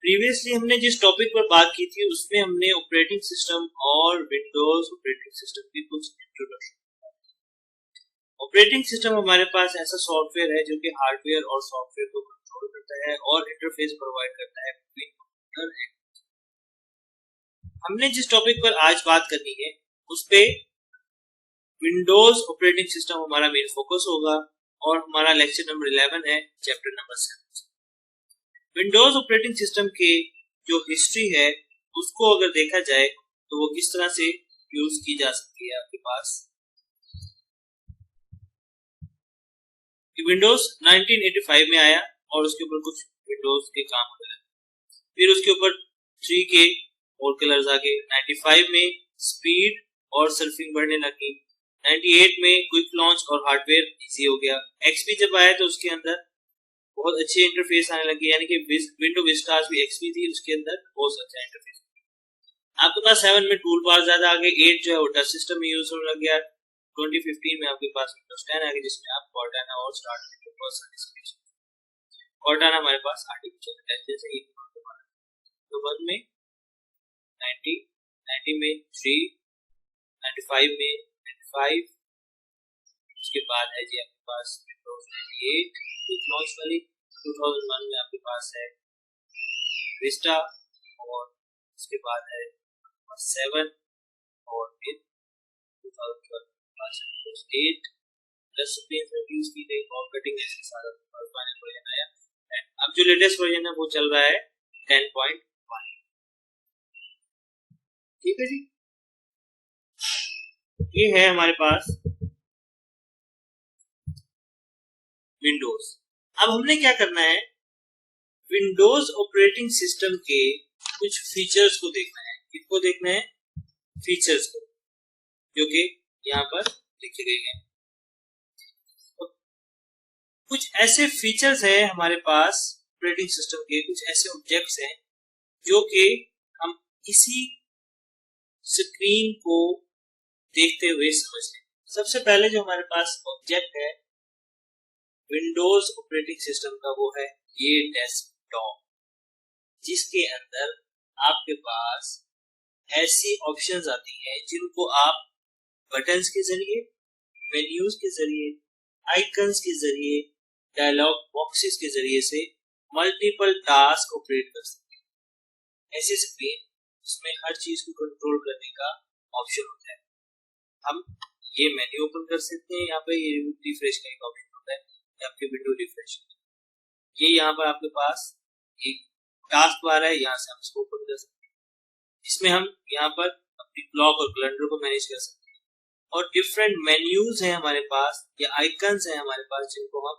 Previously हमने जिस topic पर बात की थी उसमें हमने ऑपरेटिंग सिस्टम और विंडोज ऑपरेटिंग सिस्टम की कुछ इंट्रोडक्शन। ऑपरेटिंग सिस्टम हमारे पास ऐसा सॉफ्टवेयर है जो कि हार्डवेयर और सॉफ्टवेयर को कंट्रोल करता है और इंटरफेस प्रोवाइड करता है between computer and हमने जिस टॉपिक पर आज बात करनी है उस पे विंडोज ऑपरेटिंग सिस्टम हमारा मेन फोकस होगा और हमारा लेक्चर नंबर 11 है, chapter number 7। Windows operating system के जो हिस्ट्री है उसको अगर देखा जाए तो वो किस तरह से यूज की जा सकती है आपके पास। विंडोज 1985 में आया और उसके ऊपर कुछ विंडोज के काम होने लगे, फिर उसके ऊपर 3 के और कलर्स आ गए। 95 में स्पीड और सर्फिंग बढ़ने लगी। 98 में क्विक लॉन्च और हार्डवेयर इजी हो गया। एक्सपी जब आया तो उसके अंदर बहुत अच्छे इंटरफेस आने लगे, यानी कि विंडो विस्टा भी एक्सपी थी, उसके अंदर बहुत अच्छा इंटरफेस। आपके पास 7 में टूल बार ज्यादा आ गए। 8 जो है वो टच सिस्टम में यूज होने लग गया। 2015 में आपके पास विंडोज 10 आ गया जिसमें आप कॉर्टाना और स्टार्ट कॉर्टाना हमारे पास आर्टिफिशियल इंटेलिजेंस है। तो 1 में 90 में 3, 95 में 95, उसके बाद है जी आपके पास विंडोज 98 क्विक लॉन्च वाली। 2001 में आपके पास है विस्टा और उसके बाद है 7 और फिर 2012 पास विंडोज 8 प्लस सुप्रीम में यूज की गई और कटिंग एज के साथ फाइनल वर्जन आया। अब जो लेटेस्ट वर्जन है वो चल रहा है 10.1। ठीक है जी, ये है हमारे पास विंडोज। अब हमने क्या करना है, विंडोज ऑपरेटिंग सिस्टम के कुछ फीचर्स को देखना है। किसको देखना है? फीचर्स को, जो कि यहाँ पर लिखे गए हैं। कुछ ऐसे फीचर्स हैं हमारे पास ऑपरेटिंग सिस्टम के, कुछ ऐसे ऑब्जेक्ट्स हैं जो कि हम इसी स्क्रीन को देखते हुए समझ लें। सबसे पहले जो हमारे पास ऑब्जेक्ट है विंडोज ऑपरेटिंग सिस्टम का वो है ये डेस्कटॉप, जिसके अंदर आपके पास ऐसी ऑप्शंस आती हैं जिनको आप बटन्स के जरिए, मेन्यूज के जरिए, आइकन्स के जरिए, डायलॉग बॉक्सेस के जरिए से मल्टीपल टास्क ऑपरेट कर सकते हैं। ऐसी स्क्रीन उसमें हर चीज को कंट्रोल करने का ऑप्शन होता है। हम ये मेन्यू ओपन कर सकते हैं, यहाँ पे ये रिफ्रेश का एक ऑप्शन होता है, आपके विंडो रिफ्रेश। ये यहाँ पर आपके पास एक टास्क बार है, यहाँ से हम इसको ओपन कर सकते हैं। इसमें हम यहाँ पर अपनी क्लॉक और कैलेंडर को मैनेज कर सकते हैं और डिफरेंट मेन्यूज हैं हमारे पास या आइकन्स हैं हमारे पास जिनको हम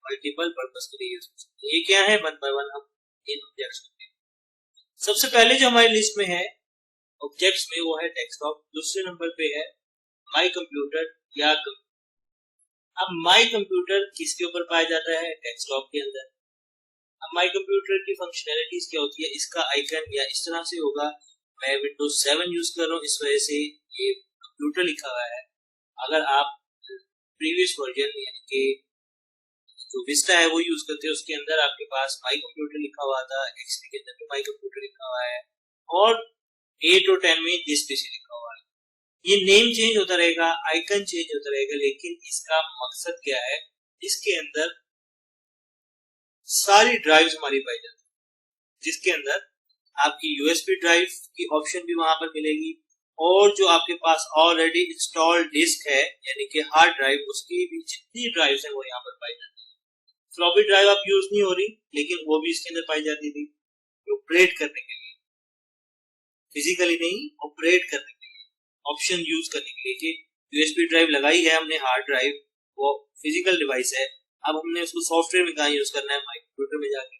मल्टीपल पर्पस के लिए यूज कर सकते हैं। ये क्या है, 1 बाय 1 हम इन ऑब्जेक्ट्स को देखें। सबसे पहले जो हमारी लिस्ट में है ऑब्जेक्ट्स में वो है डेस्कटॉप। दूसरे नंबर पे है माई कंप्यूटर या अब माई कंप्यूटर किसके ऊपर पाया जाता है? डेस्कटॉप के अंदर। अब माई कंप्यूटर की फंक्शनैलिटीज क्या होती है? इसका आइकन या इस तरह से होगा। मैं विंडोज 7 यूज कर रहा हूँ, इस वजह से ये कंप्यूटर लिखा हुआ है। अगर आप प्रीवियस वर्जन यानी कि जो विस्टा है वो यूज करते हैं, उसके अंदर आपके पास माई कंप्यूटर लिखा हुआ था, एक्सपी के अंदर भी माई कंप्यूटर लिखा हुआ है और 8 और 10 में दिस पीसी लिखा हुआ है। ये नेम चेंज होता रहेगा, आइकन चेंज होता रहेगा, लेकिन इसका मकसद क्या है? इसके अंदर सारी ड्राइव्स हमारी पाई जाती है, जिसके अंदर आपकी यूएसबी ड्राइव की ऑप्शन भी वहां पर मिलेगी और जो आपके पास ऑलरेडी इंस्टॉल्ड डिस्क है यानी कि हार्ड ड्राइव, उसकी भी जितनी ड्राइव्स है वो यहाँ पर पाई जाती है। फ्लॉपी ड्राइव अब यूज नहीं हो रही, लेकिन वो भी इसके अंदर पाई जाती थी ऑपरेट करने के लिए, फिजिकली नहीं, ऑपरेट करने के लिए, ऑप्शन यूज करने के लिए। यूएसबी ड्राइव लगाई है हमने, हार्ड ड्राइव वो फिजिकल डिवाइस है, अब हमने उसको सॉफ्टवेयर में कहाँ यूज करना है? माई कंप्यूटर में जाके।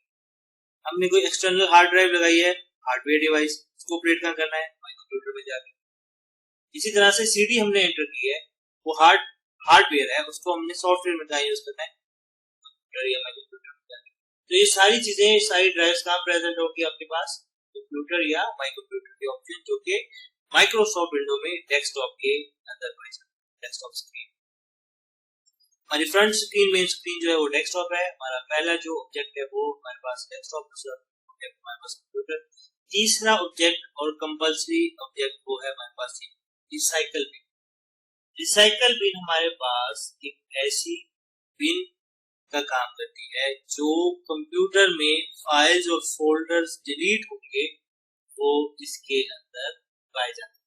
हमने कोई एक्सटर्नल हार्ड ड्राइव लगाई है, हार्डवेयर डिवाइस, उसको ऑपरेट कहाँ करना है? माई कंप्यूटर में जाके। इसी तरह से सीडी हमने एंटर की है, वो हार्डवेयर है, उसको हमने सॉफ्टवेयर में कहाँ यूज करना है? कंप्यूटर या माई कंप्यूटर में जाके। तो ये सारी चीजें, सारी ड्राइव्स कहाँ प्रेजेंट होगी आपके पास? कंप्यूटर या माई कंप्यूटर के ऑप्शन, जो कि माइक्रोसॉफ्ट विंडो में डेस्कटॉप के अंदर पाई जाती है, डेस्कटॉप स्क्रीन। हमारी फ्रंट स्क्रीन मेन स्क्रीन जो है वो डेस्कटॉप है। हमारा पहला जो ऑब्जेक्ट है वो हमारे पास डेस्कटॉप, दूसरा ऑब्जेक्ट हमारे पास कंप्यूटर, तीसरा ऑब्जेक्ट और कंपल्सरी ऑब्जेक्ट वो है हमारे पास रिसाइकल बिन। रिसाइकल बिन हमारे पास एक ऐसी बिन का काम करती है जो कंप्यूटर में फाइल्स और फोल्डर्स डिलीट होंगे वो इसके अंदर पाए जाते हैं।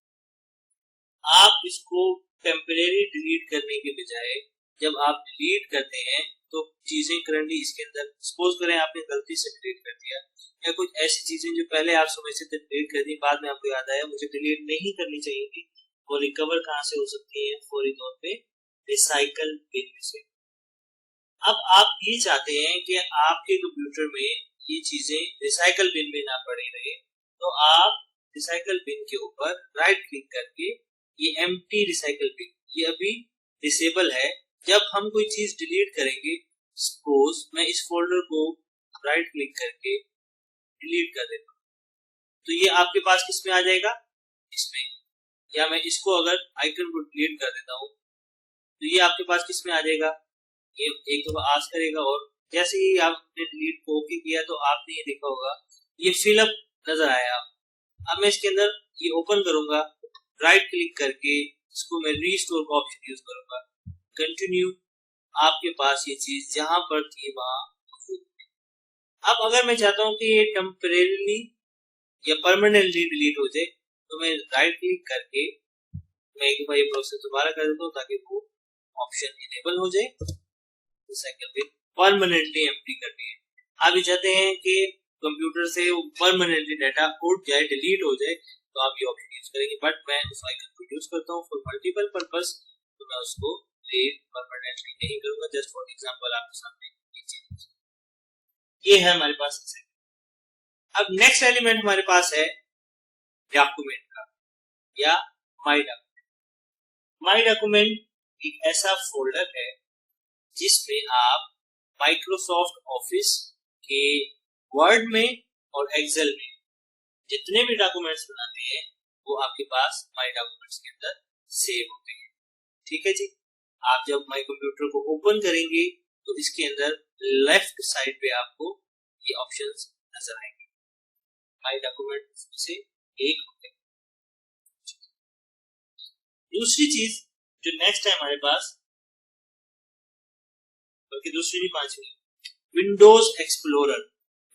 आप इसको टेम्परेरी डिलीट करने के बजाय जब आप डिलीट करते हैं तो चीजें करंटली इसके अंदर, सपोज करें आपने गलती से डिलीट कर दिया या कुछ ऐसी चीजें जो पहले आप समझ से डिलीट कर दी, बाद में आपको याद आया मुझे डिलीट नहीं करनी चाहिए थी, वो रिकवर कहां से हो सकती है? फौरी तौर पे रिसाइकल बिन से। अब आप ये चाहते हैं कि आपके कंप्यूटर में ये चीजें रिसाइकल बिन में ना पड़ी रहे, तो आप रिसाइकल बिन के ऊपर राइट क्लिक करके ये एम्प्टी रिसाइकल बिन, ये अभी डिसेबल है। जब हम कोई चीज डिलीट करेंगे, सपोज मैं इस फोल्डर को राइट क्लिक करके डिलीट कर देता हूँ, तो ये आपके पास किस में आ जाएगा? इसमें। या मैं इसको अगर आइकन को डिलीट कर देता हूँ तो ये आपके पास किस में आ जाएगा? ये एक दफा आज करेगा और जैसे ही आपने डिलीट को ओके किया तो आपने ये देखा होगा ये फिलअप नजर आया। अब मैं इसके अंदर ये ओपन करूंगा, राइट क्लिक करके इसको मैं रीस्टोर का ऑप्शन यूज करूंगा, कंटिन्यू, आपके पास ये चीज जहां पर थी वहां। अब अगर मैं चाहता हूं कि ये टेम्परेरीली या परमानेंटली डिलीट हो जाए तो मैं राइट क्लिक करके मैं एक बार ये प्रोसेस दोबारा कर देता हूँ ताकि वो ऑप्शन इनेबल हो जाए। रिसाइकल बिन परमानेंटली एम्प्टी करनी है। आप ये चाहते हैं कि कंप्यूटर से परमानेंटली डाटा उठ जाए, डिलीट हो जाए, तो आप ये ऑप्शन यूज करेंगे। बट मैं उस आइकन को यूज करता हूँ फॉर मल्टीपल पर्पस, तो मैं उसको परमानेंटली नहीं करूंगा। जस्ट फॉर एग्जांपल आपके सामने ये है हमारे पास। अब नेक्स्ट एलिमेंट हमारे पास है डॉक्यूमेंट का या माई डॉक्यूमेंट। माई डॉक्यूमेंट एक ऐसा फोल्डर है जिसमें आप माइक्रोसॉफ्ट ऑफिस के वर्ड में और एक्सेल में जितने भी डॉक्यूमेंट्स बनाते हैं वो आपके पास माई डॉक्यूमेंट्स के अंदर सेव होते हैं। ठीक है जी। आप जब माई कंप्यूटर को ओपन करेंगे तो इसके अंदर लेफ्ट साइड पे आपको ये ऑप्शंस नजर आएंगे। माई डॉक्यूमेंट से एक होते हैं। दूसरी चीज जो नेक्स्ट है हमारे पास, बल्कि दूसरी भी पांचवी, विंडोज एक्सप्लोरर।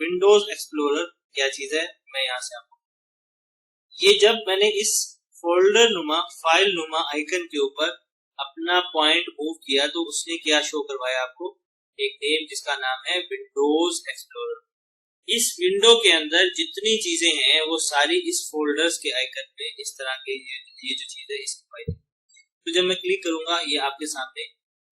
विंडोज एक्सप्लोरर क्या चीज है, मैं यहां से आपको, ये जब मैंने इस फोल्डर नुमा फाइल नुमा आइकन के ऊपर अपना पॉइंट मूव किया तो उसने क्या शो करवाया आपको? एक नेम जिसका नाम है विंडोज एक्सप्लोरर। इस विंडो के अंदर जितनी चीजें हैं वो सारी इस फोल्डर्स के आइकन पे इस तरह के ये जो चीज है इसकी फाइल। तो जब मैं क्लिक करूंगा ये आपके सामने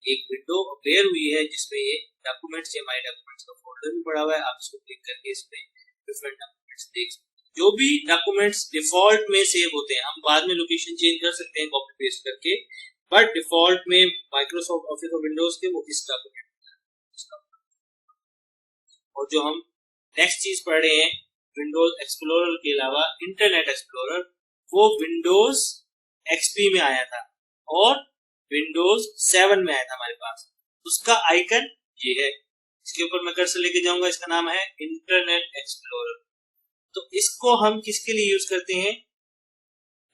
एक विंडो अपेयर हुई है जिसमें ये डॉक्यूमेंट्स या माई डॉक्यूमेंट्स का फोल्डर भी पड़ा हुआ है। आप इसको क्लिक करके इसमें डिफरेंट डॉक्यूमेंट्स देख सकते हैं। जो भी डॉक्यूमेंट्स डिफॉल्ट में सेव होते हैं, हम बाद में लोकेशन चेंज कर सकते हैं कॉपी पेस्ट करके, बट डिफॉल्ट में माइक्रोसॉफ्ट ऑफिस और विंडोज के वो इस डॉक्यूमेंट। और जो हम नेक्स्ट चीज पढ़ रहे हैं विंडोज एक्सप्लोरर के अलावा इंटरनेट एक्सप्लोरर, वो विंडोज एक्सपी में आया था और विंडोज 7 में आया था हमारे पास। उसका आइकन ये है, इसके ऊपर मैं कर्सर लेके जाऊंगा, इसका नाम है इंटरनेट एक्सप्लोरर। तो इसको हम किसके लिए यूज करते हैं?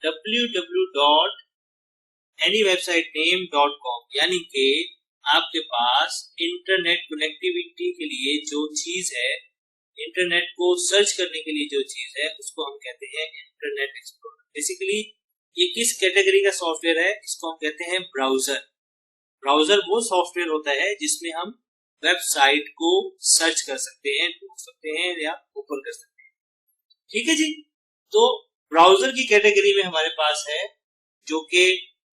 www.anywebsitename.com, यानी कि आपके पास इंटरनेट कनेक्टिविटी के लिए जो चीज है, इंटरनेट को सर्च करने के लिए जो चीज है, उसको हम कहते हैं इंटरनेट एक्सप्लोरर। बेसिकली ये किस कैटेगरी का सॉफ्टवेयर है? इसको हम कहते हैं ब्राउजर। ब्राउजर वो सॉफ्टवेयर होता है जिसमें हम वेबसाइट को सर्च कर सकते हैं, ढूंढ सकते हैं या ओपन कर सकते हैं। ठीक है जी। तो ब्राउजर की कैटेगरी में हमारे पास है जो कि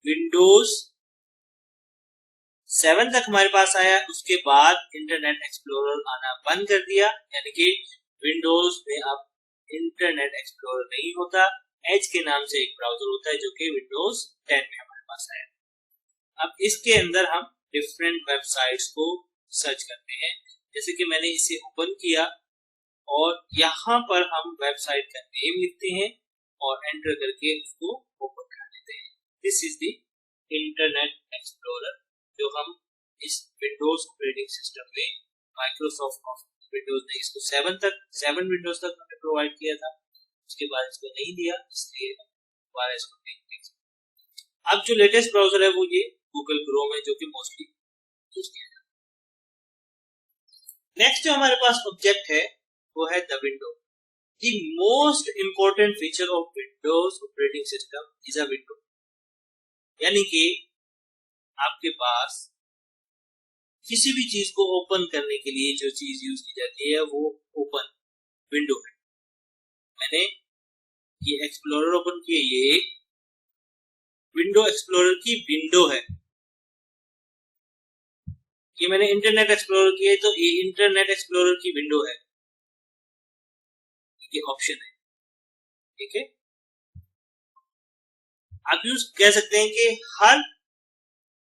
विंडोज 7 तक हमारे पास आया, उसके बाद इंटरनेट एक्सप्लोरर आना बंद कर दिया, यानी कि विंडोज में अब इंटरनेट एक्सप्लोरर नहीं होता, एज के नाम से एक ब्राउजर होता है जो कि विंडोज 10 में हमारे पास आया। अब इसके अंदर हम डिफरेंट वेबसाइट्स को सर्च करते हैं, जैसे कि मैंने इसे ओपन किया और यहाँ पर हम वेबसाइट का नेम लिखते हैं और एंटर करके उसको ओपन कर देते हैं। This is the internet explorer जो हम इस विंडोज ऑपरेटिंग सिस्टम में माइक्रोसॉफ्ट विंडोज ने इसको 7 विंडोज तक हमें प्रोवाइड किया था, उसके बाद इसको नहीं दिया, इसलिए दोबारा इसको नहीं दिया। अब जो लेटेस्ट ब्राउजर है वो ये गूगल क्रोम है, जो कि मोस्टली यूज किया जाता है। नेक्स्ट जो हमारे पास ऑब्जेक्ट है वो है the window. The most important feature of Windows operating system is a window, यानी कि आपके पास किसी भी चीज को ओपन करने के लिए जो चीज यूज की जाती है वो ओपन विंडो है। मैंने ये एक्सप्लोरर ओपन किया, ये विंडो एक्सप्लोरर की विंडो है। ये मैंने इंटरनेट एक्सप्लोरर किया तो ये इंटरनेट एक्सप्लोरर की विंडो है, ये ऑप्शन है। ठीक है, आप यूज कह सकते हैं कि हर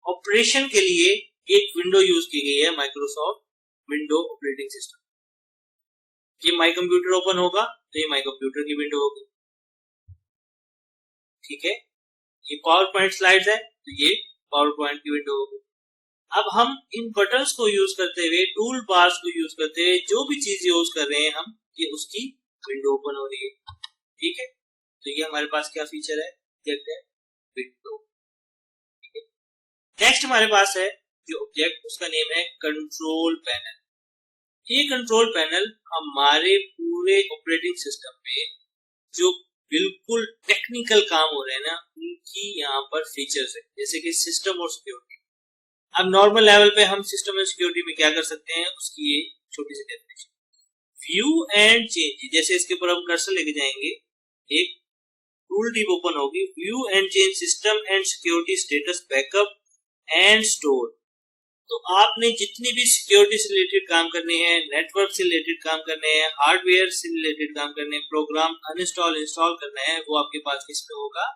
ऑपरेशन के लिए एक विंडो यूज की गई है, माइक्रोसॉफ्ट विंडो ऑपरेटिंग सिस्टम। ये माई कंप्यूटर ओपन होगा तो ये माई कंप्यूटर की विंडो होगी। ठीक है, ये पावर पॉइंट स्लाइड्स है तो ये पावर पॉइंट की विंडो होगी। अब हम इन बटन्स को यूज करते हुए, टूल बार्स को यूज करते हुए जो भी चीज यूज कर रहे हैं हम, ये उसकी विंडो ओपन हो रही है। ठीक है, तो ये हमारे पास क्या फीचर है, ऑब्जेक्ट है विंडो। ठीक है, नेक्स्ट हमारे पास है जो ऑब्जेक्ट, उसका नेम है कंट्रोल पैनल। ये कंट्रोल पैनल हमारे पूरे ऑपरेटिंग सिस्टम में जो बिल्कुल टेक्निकल काम हो रहे हैं ना, उनकी यहाँ पर फीचर्स है, जैसे कि सिस्टम और सिक्योरिटी। अब नॉर्मल लेवल पे हम सिस्टम और सिक्योरिटी में क्या कर सकते हैं, उसकी ये छोटी सी डेफिनेशन। व्यू एंड चेंज, जैसे इसके ऊपर हम कर्सर लेके जाएंगे, एक टूल टिप ओपन होगी, view and change system and security status backup and store. तो आपने जितनी भी सिक्योरिटी से रिलेटेड काम करने हैं, नेटवर्क से रिलेटेड काम करने हैं, हार्डवेयर से रिलेटेड काम करने हैं, प्रोग्राम अनइंस्टॉल इंस्टॉल करना है, वो आपके पास किसमें होगा,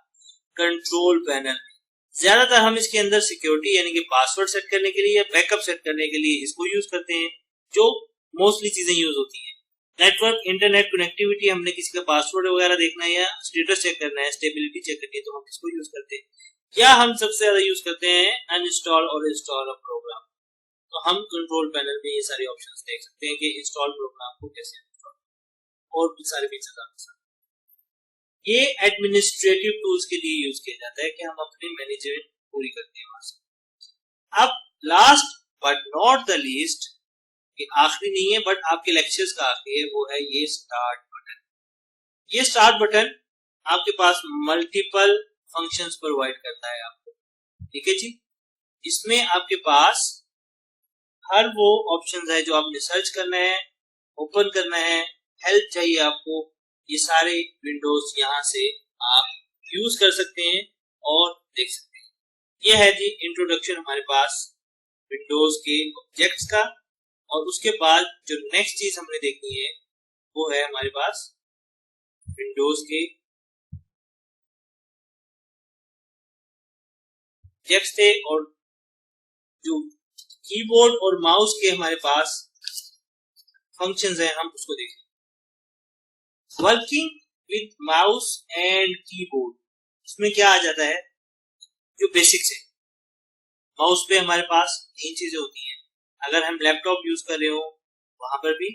कंट्रोल पैनल में। ज्यादातर हम इसके अंदर सिक्योरिटी यानी कि पासवर्ड सेट करने के लिए या बैकअप सेट करने के लिए इसको यूज करते हैं, जो मोस्टली चीजें यूज होती हैं। नेटवर्क इंटरनेट कनेक्टिविटी, हमने किसी का पासवर्ड वगैरह देखना है या स्टेटस चेक करना है, स्टेबिलिटी चेक करनी है, तो हम इसको यूज करते हैं। या हम सबसे ज्यादा यूज करते हैं अनइंस्टॉल और इंस्टॉल अ प्रोग्राम। तो हम कंट्रोल पैनल में ये सारे ऑप्शंस देख सकते हैं कि इंस्टॉल प्रोग्राम को कैसे इंस्टॉल, और भी सारे फीचर्स आपके साथ। ये एडमिनिस्ट्रेटिव टूल्स के लिए यूज किया जाता है कि हम अपनी मैनेजमेंट पूरी करते हैं वहां से। अब last but not the least, ये आखिरी नहीं है बट आपके लेक्चर्स का आखिरी है, वो है ये स्टार्ट बटन। ये स्टार्ट बटन आपके पास मल्टीपल फंक्शंस प्रोवाइड करता है आपको। ठीक है जी, इसमें आपके पास हर वो ऑप्शंस है जो आपने सर्च करना है, ओपन करना है, हेल्प चाहिए आपको, ये सारे विंडोज यहाँ से आप यूज कर सकते हैं और देख सकते हैं। ये है जी इंट्रोडक्शन हमारे पास विंडोज के ऑब्जेक्ट्स का। और उसके बाद जो नेक्स्ट चीज हमने देखनी है वो है हमारे पास विंडोज के ऑब्जेक्ट्स थे, और जो कीबोर्ड और माउस के हमारे पास फंक्शंस हैं हम उसको देखें। Working with mouse and keyboard, इसमें क्या आ जाता है, जो बेसिक्स है। माउस पे हमारे पास 3 चीजें होती हैं, अगर हम लैपटॉप यूज कर रहे हो वहां पर भी,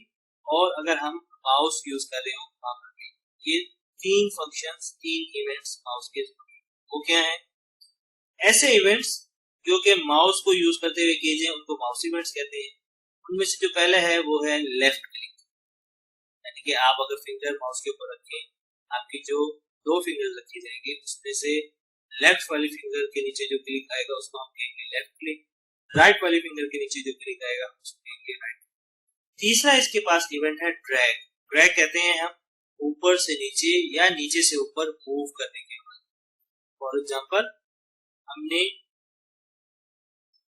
और अगर हम माउस यूज कर रहे हो वहां पर भी। ये 3 फंक्शंस, 3 इवेंट्स माउस के, वो क्या है, ऐसे इवेंट्स जो कि माउस को यूज करते हुए किए जाए उनको माउस इवेंट्स कहते हैं। उनमें से जो पहला है वो है लेफ्ट क्लिक, यानी कि आप अगर फिंगर माउस के ऊपर रखें, आपकी जो 2 फिंगर रखी जाएंगे उसमें से लेफ्ट वाली फिंगर के नीचे जो क्लिक आएगा उसको हम कहेंगे लेफ्ट क्लिक, राइट वाली फिंगर के नीचे जो क्लिक आएगा उसको कहेंगे राइट। तीसरा इसके पास इवेंट है ड्रैग। ड्रैग कहते हैं हम ऊपर से नीचे या नीचे से ऊपर मूव करने के बाद। फॉर एग्जांपल, हमने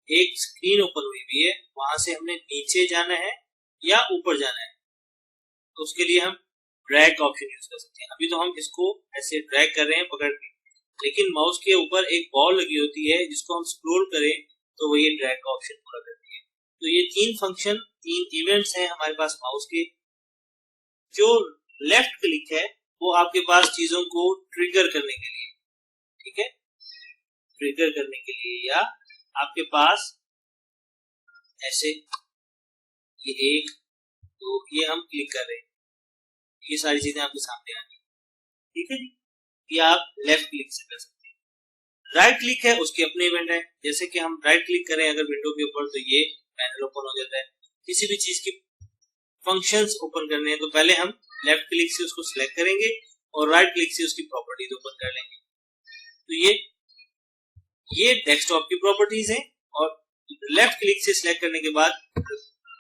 एक स्क्रीन ओपन हुई भी है, वहां से हमने नीचे जाना है या ऊपर जाना है, तो उसके लिए हम ड्रैग का ऑप्शन यूज कर सकते हैं। अभी तो हम इसको ऐसे ड्रैग कर रहे हैं पकड़ के, लेकिन माउस के ऊपर एक बॉल लगी होती है जिसको हम स्क्रॉल करें तो वो ये ड्रैग का ऑप्शन पूरा करती है। तो ये 3 फंक्शन, 3 इवेंट्स हैं हमारे पास माउस के। जो लेफ्ट क्लिक है वो आपके पास चीजों को ट्रिगर करने के लिए, ठीक है, ट्रिगर करने के लिए, या आपके पास ऐसे, ये एक, तो ये हम क्लिक कर रहे हैं, ये सारी चीजें आपके सामने आ गई, ठीक है जी। ये आप लेफ्ट क्लिक से कर सकते हैं। राइट क्लिक है उसके अपने इवेंट है, जैसे कि हम राइट क्लिक करें अगर विंडो के ऊपर तो ये पैनल ओपन हो जाता है। किसी भी चीज की फंक्शंस ओपन करने हैं तो पहले हम लेफ्ट क्लिक से उसको सिलेक्ट करेंगे और राइट क्लिक से उसकी प्रॉपर्टीज ओपन कर लेंगे। तो ये डेस्कटॉप की प्रॉपर्टीज हैं, और लेफ्ट क्लिक से सिलेक्ट करने के बाद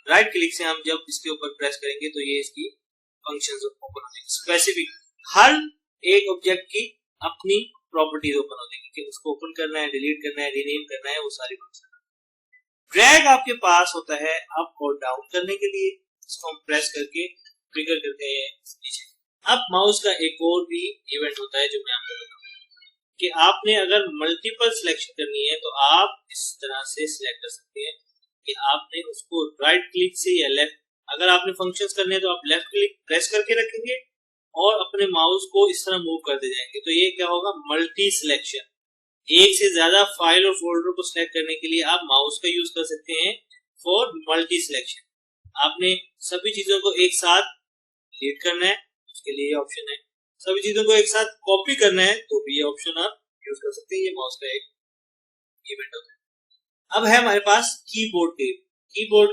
राइट क्लिक से हम जब इसके ऊपर प्रेस करेंगे तो ये इसकी फंक्शंस ओपन हो जाएंगी। स्पेसिफिक हर एक ऑब्जेक्ट की अपनी प्रॉपर्टीज ओपन हो जाएंगी कि उसको ओपन करना है, डिलीट करना है, रीनेम करना है, वो सारी फंक्शन। ड्रैग आपके पास होता है अप और डाउन करने के लिए, इसको हम प्रेस करके ट्रिगर करते हैं नीचे। अब माउस का एक और भी इवेंट होता है जो मैं आपको बताऊंगा कि आपने अगर मल्टीपल सिलेक्शन करनी है तो आप इस तरह से सिलेक्ट कर सकते हैं कि आपने उसको राइट क्लिक से या लेफ्ट, अगर आपने फंक्शंस करने हैं तो आप लेफ्ट क्लिक प्रेस करके रखेंगे और अपने माउस को इस तरह मूव करते जाएंगे, तो ये क्या होगा, मल्टी सिलेक्शन। एक से ज्यादा फाइल और फोल्डर को सिलेक्ट करने के लिए आप माउस का यूज कर सकते हैं फॉर मल्टी सिलेक्शन। आपने सभी चीजों को एक साथ डिलीट करना है, उसके लिए ऑप्शन है। सभी चीजों को एक साथ कॉपी करना है तो भी ये ऑप्शन आप यूज कर सकते हैं। ये माउस का एक इवेंट होता है। अब है हमारे पास कीबोर्ड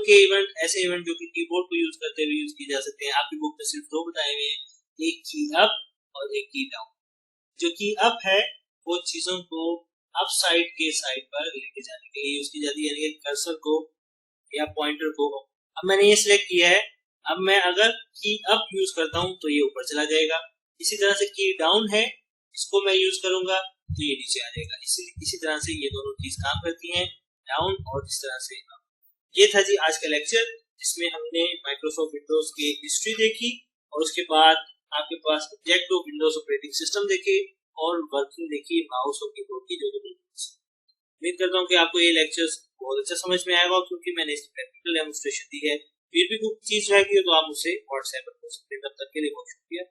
के इवेंट, ऐसे इवेंट जो कि कीबोर्ड को यूज करते हुए यूज किए जा सकते हैं। आपकी बुक में सिर्फ दो बताए हुए हैं, एक की अप और एक की डाउन। जो की अप है वो चीजों को अप साइड के साइड पर लेके जाने के लिए यूज की जाती है, यानी कर्सर को या पॉइंटर को। अब मैंने ये सिलेक्ट किया है, अब मैं अगर की अप यूज करता हूं तो ये ऊपर चला जाएगा। इसी तरह से की डाउन है, इसको मैं यूज करूंगा तो ये नीचे आ जाएगा। इसी तरह से ये दोनों चीज काम करती हैं, डाउन और इस तरह से। ये था जी आज का लेक्चर, जिसमें हमने माइक्रोसॉफ्ट विंडोज की हिस्ट्री देखी और उसके बाद आपके पास object of Windows operating system देखे और वर्किंग देखी माउस और कीबोर्ड की। जो उम्मीद करता हूँ कि आपको ये लेक्चर्स बहुत अच्छा समझ में आएगा, क्योंकि मैंने इसकी प्रैक्टिकल डेमोंस्ट्रेशन दी है। फिर भी कुछ चीज रहेगी तो आप मुझसे व्हाट्सएप पर पूछ सकते हैं। तब तक के लिए बहुत शुक्रिया।